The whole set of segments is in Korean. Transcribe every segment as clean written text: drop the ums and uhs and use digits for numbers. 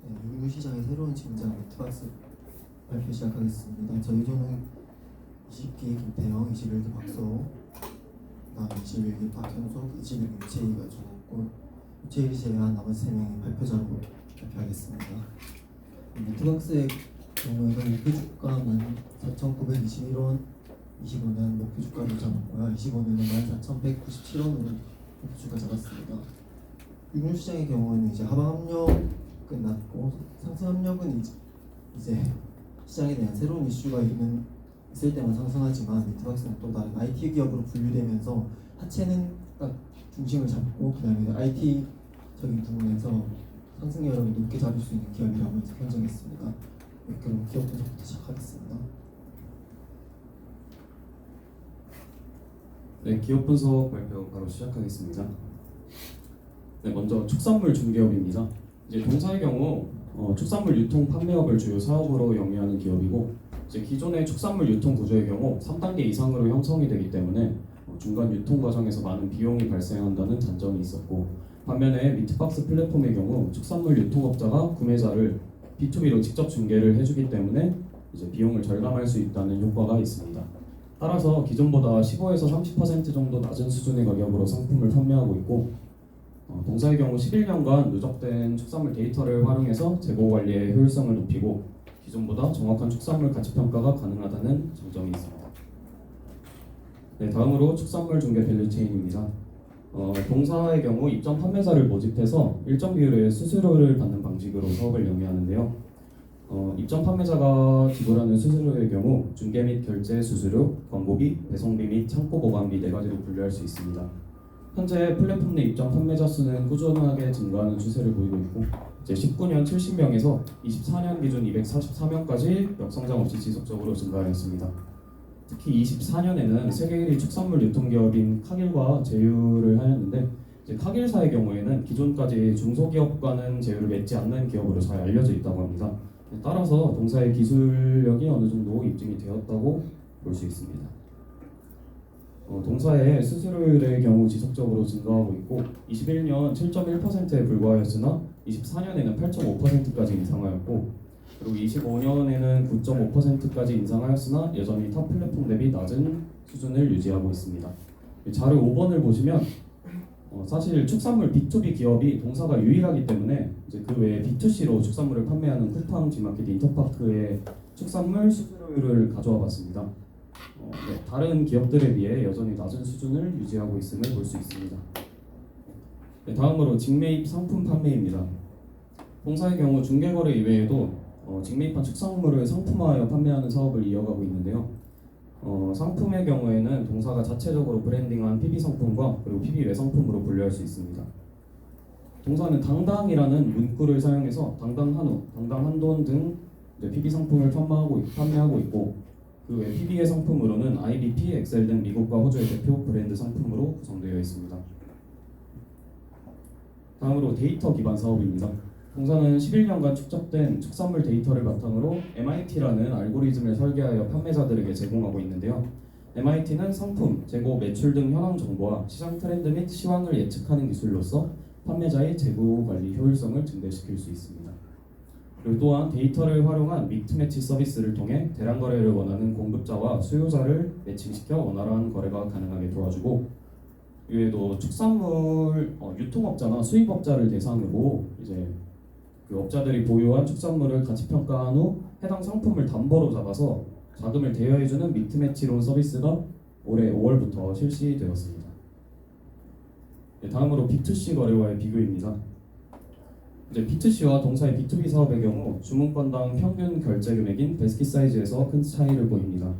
유료 시장의 새로운 진장 미트박스 발표 시작하겠습니다. 저희조는 20기 김태형, 21기 박서호, 그다음 21기 박현석, 21기 유채희가 적었고 유채희 제외한 나머지 3명이 발표자로 발표하겠습니다. 미트박스의 경우에는 목표 주가는 4,921원, 25년 목표 주가를 잡았고요. 25년은 14,197원으로 목표 주가 잡았습니다. 유료 시장의 경우에는 이제 하방 압력 끝났고 상승 압력은 이제 시장에 대한 새로운 이슈가 있을 때만 상승하지만 미트박스는 또 다른 IT 기업으로 분류되면서 하체는 딱 중심을 잡고 그다음에 IT적인 부분에서 상승 여력을 높게 잡을 수 있는 기업이라고 해서 선정했습니다. 그럼 기업 분석부터 시작하겠습니다. 네, 기업 분석 발표 바로 시작하겠습니다. 네, 먼저 축산물 중개업입니다. 이제 동사의 경우 축산물 유통 판매업을 주요 사업으로 영위하는 기업이고, 이제 기존의 축산물 유통 구조의 경우 3단계 이상으로 형성이 되기 때문에 중간 유통 과정에서 많은 비용이 발생한다는 단점이 있었고, 반면에 미트박스 플랫폼의 경우 축산물 유통업자가 구매자를 B2B로 직접 중개를 해주기 때문에 이제 비용을 절감할 수 있다는 효과가 있습니다. 따라서 기존보다 15에서 30% 정도 낮은 수준의 가격으로 상품을 판매하고 있고, 동사의 경우 11년간 누적된 축산물 데이터를 활용해서 재고 관리의 효율성을 높이고 기존보다 정확한 축산물 가치 평가가 가능하다는 장점이 있습니다. 네, 다음으로 축산물 중개 밸류체인입니다. 동사의 경우 입점 판매자를 모집해서 일정 비율의 수수료를 받는 방식으로 사업을 영위하는데요. 입점 판매자가 지불하는 수수료의 경우 중개 및 결제 수수료, 광고비, 배송비 및 창고 보관비 4가지로 분류할 수 있습니다. 현재 플랫폼 내 입점 판매자 수는 꾸준하게 증가하는 추세를 보이고 있고, 이제 19년 70명에서 24년 기준 244명까지 역성장 없이 지속적으로 증가하였습니다. 특히 24년에는 세계 1위 축산물 유통기업인 카길과 제휴를 하였는데, 이제 카길사의 경우에는 기존까지 중소기업과는 제휴를 맺지 않는 기업으로 잘 알려져 있다고 합니다. 따라서 동사의 기술력이 어느 정도 입증이 되었다고 볼 수 있습니다. 동사의 수수료율의 경우 지속적으로 증가하고 있고 21년 7.1%에 불과하였으나 24년에는 8.5%까지 인상하였고, 그리고 25년에는 9.5%까지 인상하였으나 여전히 타 플랫폼 대비 낮은 수준을 유지하고 있습니다. 자료 5번을 보시면 사실 축산물 B2B 기업이 동사가 유일하기 때문에 이제 그 외에 B2C로 축산물을 판매하는 쿠팡, G마켓, 인터파크의 축산물 수수료율을 가져와 봤습니다. 네, 다른 기업들에 비해 여전히 낮은 수준을 유지하고 있음을 볼 수 있습니다. 네, 다음으로 직매입 상품 판매입니다. 동사의 경우 중개거래 이외에도 직매입한 축산물을 상품화하여 판매하는 사업을 이어가고 있는데요. 상품의 경우에는 동사가 자체적으로 브랜딩한 PB 상품과 그리고 PB 외상품으로 분류할 수 있습니다. 동사는 당당이라는 문구를 사용해서 당당 한우, 당당 한돈 등 PB 상품을 판매하고 있고, 그 외 PB의 상품으로는 IBP, 엑셀 등 미국과 호주의 대표 브랜드 상품으로 구성되어 있습니다. 다음으로 데이터 기반 사업입니다. 동사는 11년간 축적된 축산물 데이터를 바탕으로 MIT라는 알고리즘을 설계하여 판매자들에게 제공하고 있는데요. MIT는 상품, 재고, 매출 등 현황 정보와 시장 트렌드 및 시황을 예측하는 기술로서 판매자의 재고 관리 효율성을 증대시킬 수 있습니다. 그리고 또한 데이터를 활용한 믹스매치 서비스를 통해 대량 거래를 원하는 공급자와 수요자를 매칭시켜 원활한 거래가 가능하게 도와주고, 이외에도 축산물 유통업자나 수입업자를 대상으로 이제 그 업자들이 보유한 축산물을 가치 평가한 후 해당 상품을 담보로 잡아서 자금을 대여해주는 믹스매치론 서비스가 올해 5월부터 실시되었습니다. 네, 다음으로 B2C 거래와의 비교입니다. 이제 B2C와 동사의 B2B 사업의 경우 주문건당 평균 결제 금액인 베스킷 사이즈에서 큰 차이를 보입니다.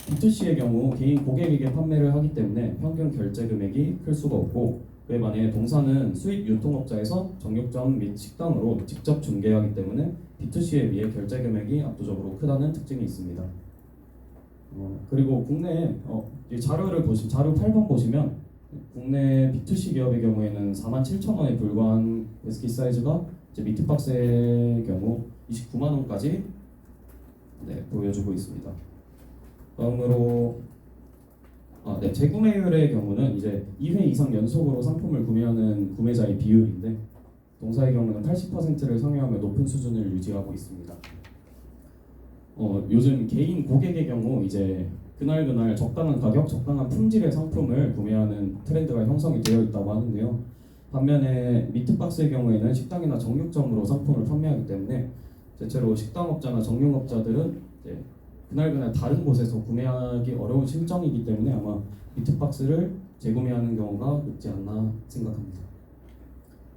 B2C의 경우 개인 고객에게 판매를 하기 때문에 평균 결제 금액이 클 수가 없고, 그에 반해 동사는 수입 유통업자에서 정육점 및 식당으로 직접 중개하기 때문에 B2C에 비해 결제 금액이 압도적으로 크다는 특징이 있습니다. 그리고 국내 자료 8번 보시면 국내 B2C 기업의 경우에는 47,000원에 불과한 베스킷 사이즈가 이제 미트박스의 경우 29만 원까지 보여주고 있습니다. 다음으로 재구매율의 경우는 이제 2회 이상 연속으로 상품을 구매하는 구매자의 비율인데, 동사의 경우는 80%를 상회하며 높은 수준을 유지하고 있습니다. 요즘 개인 고객의 경우 이제 그날 적당한 가격, 적당한 품질의 상품을 구매하는 트렌드가 형성이 되어 있다고 하는데요. 반면에 미트박스의 경우에는 식당이나 정육점으로 상품을 판매하기 때문에 대체로 식당업자나 정육업자들은 이제 그날 다른 곳에서 구매하기 어려운 실정이기 때문에 아마 미트박스를 재구매하는 경우가 높지 않나 생각합니다.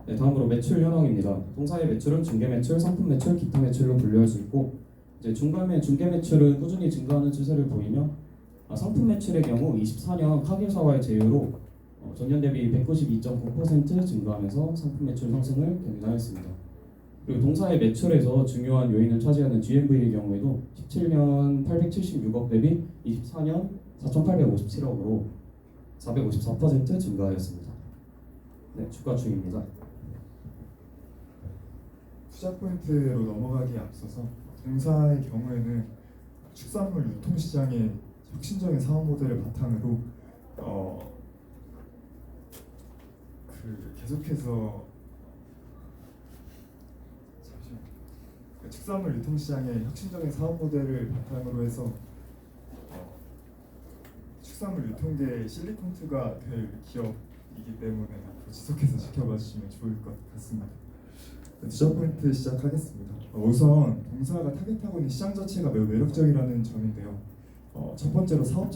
네, 다음으로 매출 현황입니다. 동사의 매출은 중개 매출, 상품 매출, 기타 매출로 분류할 수 있고 이제 중간에 중개 매출은 꾸준히 증가하는 추세를 보이며 상품 매출의 경우 24년 카기사와의 제휴로 전년 대비 192.9% 증가하면서 상품 매출 상승을 견인하였습니다. 그리고 동사의 매출에서 중요한 요인을 차지하는 GMV의 경우에도 17년 876억 대비 24년 4,857억으로 454% 증가하였습니다. 네, 주가추입니다. 투자 포인트로 넘어가기에 앞서서 동사의 경우에는 축산물 유통시장의 혁신적인 사업 모델을 바탕으로 계속해서 축산물 유통시장의 혁신적인 사업 모델을 바탕으로 해서 축산물 유통계의 실리콘투가 될 기업이기 때문에 앞으로 지속해서 지켜봐 주시면 좋을 것 같습니다. 투자 포인트 시작하겠습니다. 우선 동사가 타겟하고 있는 시장 자체가 매우 매력적이라는 점인데요. 첫 번째로 시장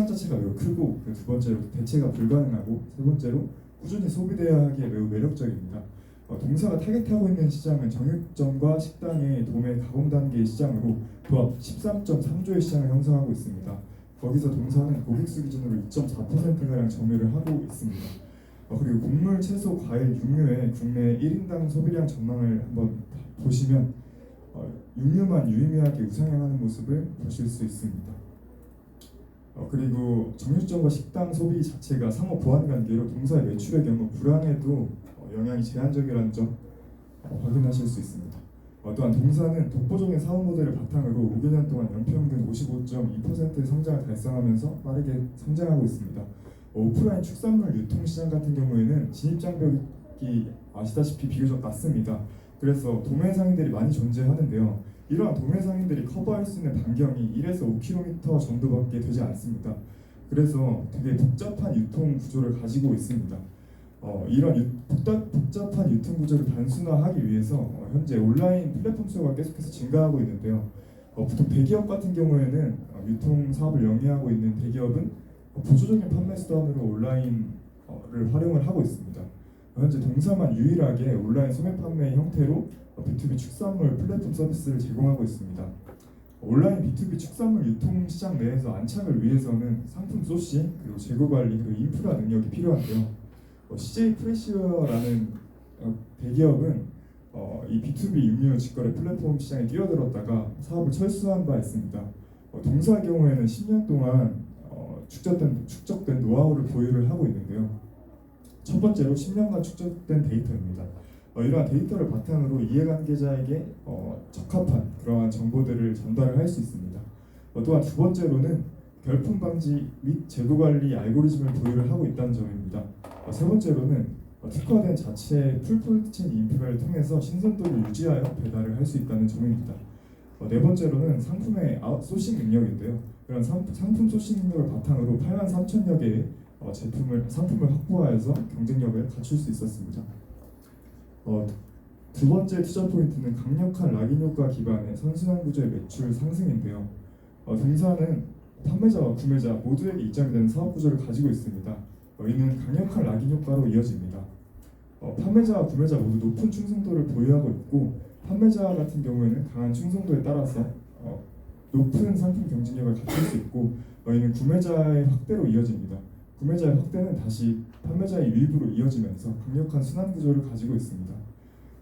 자체가 매우 크고 두 번째로 대체가 불가능하고 세 번째로 꾸준히 소비되어야 하기에 매우 매력적입니다. 동사가 타겟하고 있는 시장은 정육점과 식당의 도매 가공 단계의 시장으로 도합 13.3조의 시장을 형성하고 있습니다. 거기서 동사는 고객수 기준으로 2.4%가량 점유를 하고 있습니다. 그리고 곡물, 채소, 과일, 육류의 국내 1인당 소비량 전망을 한번 보시면 육류만 유의미하게 우상향하는 모습을 보실 수 있습니다. 그리고 정육점과 식당 소비 자체가 상호 보완 관계로 동사의 매출의 경우 불황에도 영향이 제한적이라는 점 확인하실 수 있습니다. 또한 동사는 독보적인 사업 모델을 바탕으로 5개년 동안 연평균 55.2%의 성장을 달성하면서 빠르게 성장하고 있습니다. 오프라인 축산물 유통시장 같은 경우에는 진입장벽이 아시다시피 비교적 낮습니다. 그래서 도매 상인들이 많이 존재하는데요. 이러한 도매 상인들이 커버할 수 있는 반경이 1에서 5km 정도밖에 되지 않습니다. 그래서 되게 복잡한 유통 구조를 가지고 있습니다. 이런 복잡한 유통 구조를 단순화하기 위해서 현재 온라인 플랫폼 수요가 계속해서 증가하고 있는데요. 보통 대기업 같은 경우에는 유통 사업을 영위하고 있는 대기업은 보조적인 판매 수단으로 온라인을 활용을 하고 있습니다. 현재 동사만 유일하게 온라인 소매 판매 형태로 B2B 축산물 플랫폼 서비스를 제공하고 있습니다. 온라인 B2B 축산물 유통 시장 내에서 안착을 위해서는 상품 소싱, 그리고 재고 관리, 그리고 인프라 능력이 필요한데요. CJ 프레시웨어라는 대기업은 이 B2B 육류 직거래 플랫폼 시장에 뛰어들었다가 사업을 철수한 바 있습니다. 동사의 경우에는 10년 동안 축적된 노하우를 보유를 하고 있는데요. 첫 번째로 10년간 축적된 데이터입니다. 이러한 데이터를 바탕으로 이해관계자에게 적합한 그러한 정보들을 전달을 할 수 있습니다. 또한 두 번째로는 결품 방지 및 재고 관리 알고리즘을 보유를 하고 있다는 점입니다. 세 번째로는 특화된 자체 풀콜드체인 인프라를 통해서 신선도를 유지하여 배달을 할 수 있다는 점입니다. 네 번째로는 상품의 소싱 능력인데요. 그런 상품 소싱 능력을 바탕으로 83,000여 개의 상품을 확보하여서 경쟁력을 갖출 수 있었습니다. 두 번째 투자 포인트는 강력한 락인 효과 기반의 선순환 구조의 매출 상승인데요. 동사는 판매자와 구매자 모두에게 입장이 되는 사업 구조를 가지고 있습니다. 이는 강력한 락인 효과로 이어집니다. 판매자와 구매자 모두 높은 충성도를 보유하고 있고 판매자 같은 경우에는 강한 충성도에 따라서 높은 상품 경쟁력을 갖출 수 있고 이는 구매자의 확대로 이어집니다. 구매자의 확대는 다시 판매자의 유입으로 이어지면서 강력한 순환 구조를 가지고 있습니다.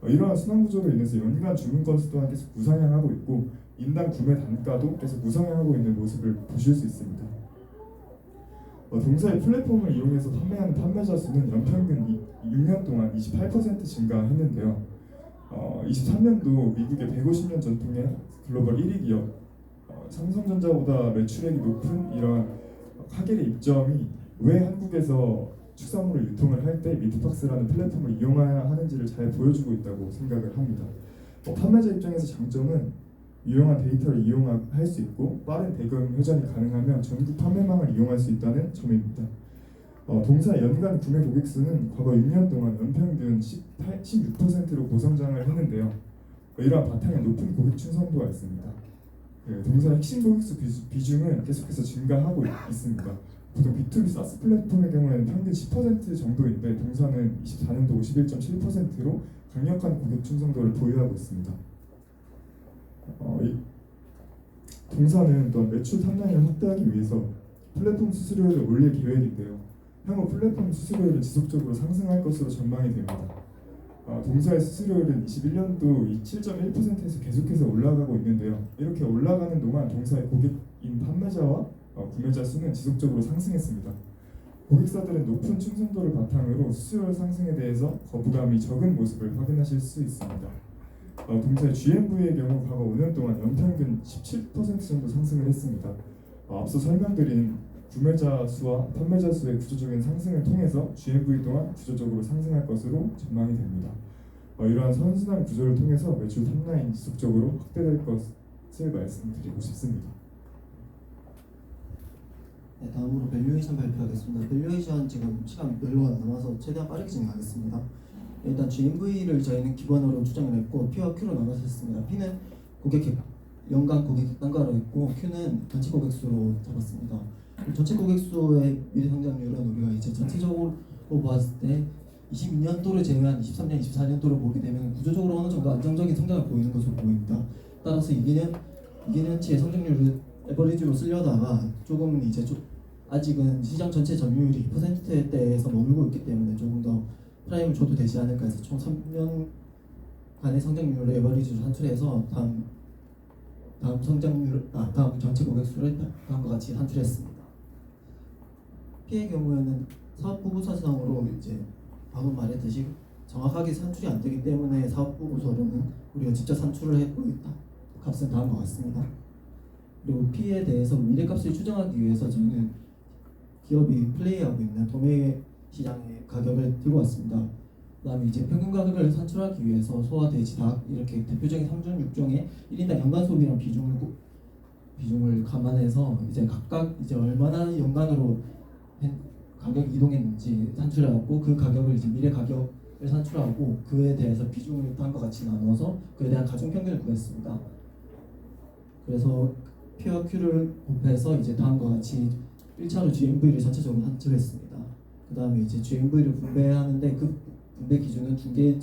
이러한 순환 구조로 인해서 연간 주문 건수 또한 계속 우상향하고 있고 인당 구매 단가도 계속 우상향하고 있는 모습을 보실 수 있습니다. 동사의 플랫폼을 이용해서 판매하는 판매자 수는 연평균 6년 동안 28% 증가했는데요. 23년도 미국의 150년 전통의 글로벌 1위 기업 삼성전자보다 매출액이 높은 이러한 카겔의 입점이 왜 한국에서 축산물을 유통을 할 때 미트박스라는 플랫폼을 이용해야 하는지를 잘 보여주고 있다고 생각을 합니다. 판매자 입장에서 장점은 유용한 데이터를 이용할 수 있고 빠른 대금 회전이 가능하며 전국 판매망을 이용할 수 있다는 점입니다. 동사 연간 구매 고객 수는 과거 6년 동안 연평균 16%로 고성장을 했는데요. 이러한 바탕에 높은 고객 충성도가 있습니다. 동사 핵심 고객 수 비중은 계속해서 증가하고 있습니다. 보통 B2B SaaS 플랫폼의 경우에는 평균 10% 정도인데 동사는 24년도 51.7%로 강력한 고객 충성도를 보유하고 있습니다. 동사는 또한 매출 탑라인을 확대하기 위해서 플랫폼 수수료를 올릴 계획인데요. 향후 플랫폼 수수료율은 지속적으로 상승할 것으로 전망이 됩니다. 동사의 수수료율은 21년도 7.1%에서 계속해서 올라가고 있는데요. 이렇게 올라가는 동안 동사의 고객인 판매자와 구매자 수는 지속적으로 상승했습니다. 고객사들은 높은 충성도를 바탕으로 수수료 상승에 대해서 거부감이 적은 모습을 확인하실 수 있습니다. 동사의 GMV의 경우 과거 5년 동안 연평균 17% 정도 상승을 했습니다. 앞서 설명드린 구매자 수와 판매자 수의 구조적인 상승을 통해서 GMV 또한 구조적으로 상승할 것으로 전망이 됩니다. 이러한 선순환 구조를 통해서 매출 탑라인 지속적으로 확대될 것을 말씀드리고 싶습니다. 네, 다음으로 밸류에이션 발표하겠습니다. 밸류에이션 지금 시간 별로 안 남아서 최대한 빠르게 진행하겠습니다. 일단 GMV를 저희는 기본으로 추정을 했고 P와 Q로 나눠서 했습니다. P는 연간 고객 객단가로 했고 Q는 전체 고객 수로 잡았습니다. 전체 고객 수의 미래 성장률은 우리가 이제 전체적으로 봤을 때 22년도를 제외한 23년, 24년도를 보게 되면 구조적으로 어느 정도 안정적인 성장을 보이는 것으로 보입니다. 따라서 2년치의 성장률을 에버리지로 쓰려다가 조금 이제 아직은 시장 전체 점유율이 2%대에서 머물고 있기 때문에 조금 더 프라임을 줘도 되지 않을까 해서 총 3년간의 성장률을 에버리지로 산출해서 다음 전체 고객 수를 다음과 같이 산출했습니다. P의 경우에는 사업부부사상으로 이제 방금 말했듯이 정확하게 산출이 안 되기 때문에 사업부부서로는 우리가 직접 산출을 했고 있다. 값은 다음과 같습니다. 그리고 P에 대해서 미래값을 추정하기 위해서 저희는 기업이 플레이하고 있는 도매 시장의 가격을 들고 왔습니다. 그다음에 이제 평균 가격을 산출하기 위해서 소와 돼지, 닭 이렇게 대표적인 3중 6종의 1인당 연간 소비량 비중을 감안해서 이제 각각 이제 얼마나 연간으로 가격 이동했는지 산출해갖고 그 가격을 이제 미래 가격을 산출하고 그에 대해서 비중을 다음과 같이 나누어서 그에 대한 가중 평균을 구했습니다. 그래서 P와 Q를 곱해서 이제 다음과 같이 1차로 GMV를 전체적으로 산출했습니다. 그 다음에 이제 GMV를 분배하는데 그 분배 기준은 중개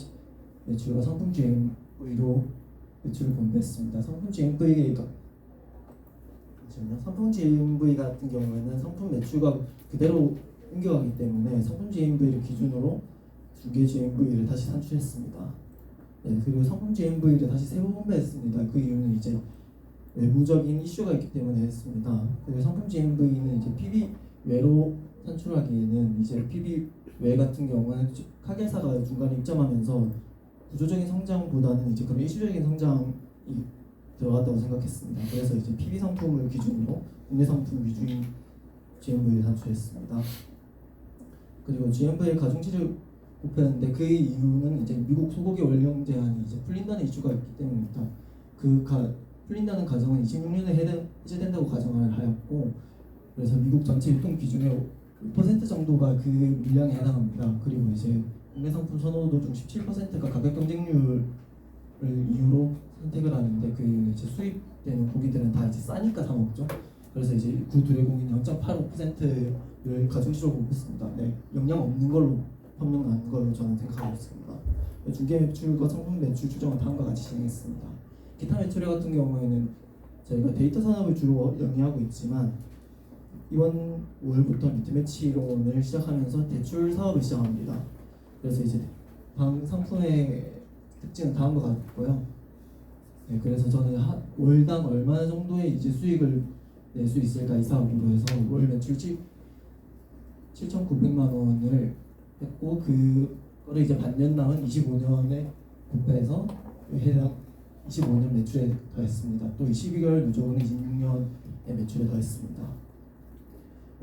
매출과 상품 GMV로 매출을 분배했습니다. 상품 GMV 같은 경우에는 상품 매출과 그대로 옮겨가기 때문에 상품 GMV를 기준으로 중개 GMV를 다시 산출했습니다. 네, 그리고 상품 GMV를 다시 세 번 분배했습니다. 그 이유는 이제 외부적인 이슈가 있기 때문에 했습니다. 그리고 상품 GMV는 이제 PB 외로 산출하기에는 이제 PB 외 같은 경우는 카게사가 중간에 입점하면서 구조적인 성장보다는 이제 그런 일시적인 성장이 들어갔다고 생각했습니다. 그래서 이제 PB 상품을 기준으로 국내 상품 위주인 GMV를 산출했습니다. 그리고 GMV의 가중치를 곱했는데 그 이유는 이제 미국 소고기 원령 제한이 이제 풀린다는 이슈가 있기 때문입니다. 풀린다는 가정은 26년에 해제된다고 가정을 하였고, 그래서 미국 전체 유통 비중의 5% 정도가 그 물량에 해당합니다. 그리고 이제 국내 상품 선호도 중 17%가 가격 경쟁률을 이유로 선택을 하는데 그 이제 수입되는 고기들은 다 이제 싸니까 사 먹죠. 그래서 이제 구 둘의 고기는 0.85%를 가중치로 곱했습니다. 네, 영양 없는 걸로 판명 난 걸로 저는 생각하고 있습니다. 중개 매출과 상품 매출 추정은 다음과 같이 진행했습니다. 기타 매출 같은 경우에는 저희가 데이터 산업을 주로 영위하고 있지만 이번 5월부터 미트매치론을 시작하면서 대출 사업을 시작합니다. 그래서 이제 상품의 특징은 다음과 같고요. 네, 그래서 저는 월당 얼마 정도의 이제 수익을 낼 수 있을까 이 사업으로 해서 월 매출 7,900만 원을 했고 그거를 이제 반년 남은 25년에 곱해서 해당 25년 매출에 더했습니다. 또 12개월 누적은 26년의 매출에 더했습니다.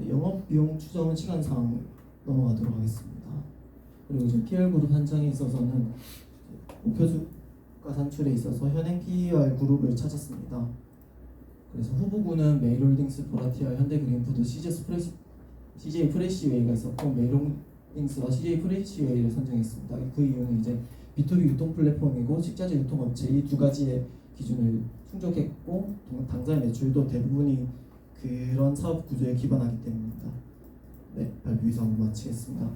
영업 비용 추정은 시간상 넘어가도록 하겠습니다. 그리고 이제 PR그룹 한정에 있어서는 목표주가 산출에 있어서 현행 PR 그룹을 찾았습니다. 그래서 후보군은 메일홀딩스, 보라티아, 현대그린푸드, CJ 프레시웨이가 있었고 메일홀딩스와 CJ 프레시웨이를 선정했습니다. 그 이유는 이제 B2B 유통 플랫폼이고 식자재 유통업체 이 두 가지의 기준을 충족했고 당사의 매출도 대부분이 그런 사업 구조에 기반하기 때문입니다. 네, 발표 이상 마치겠습니다.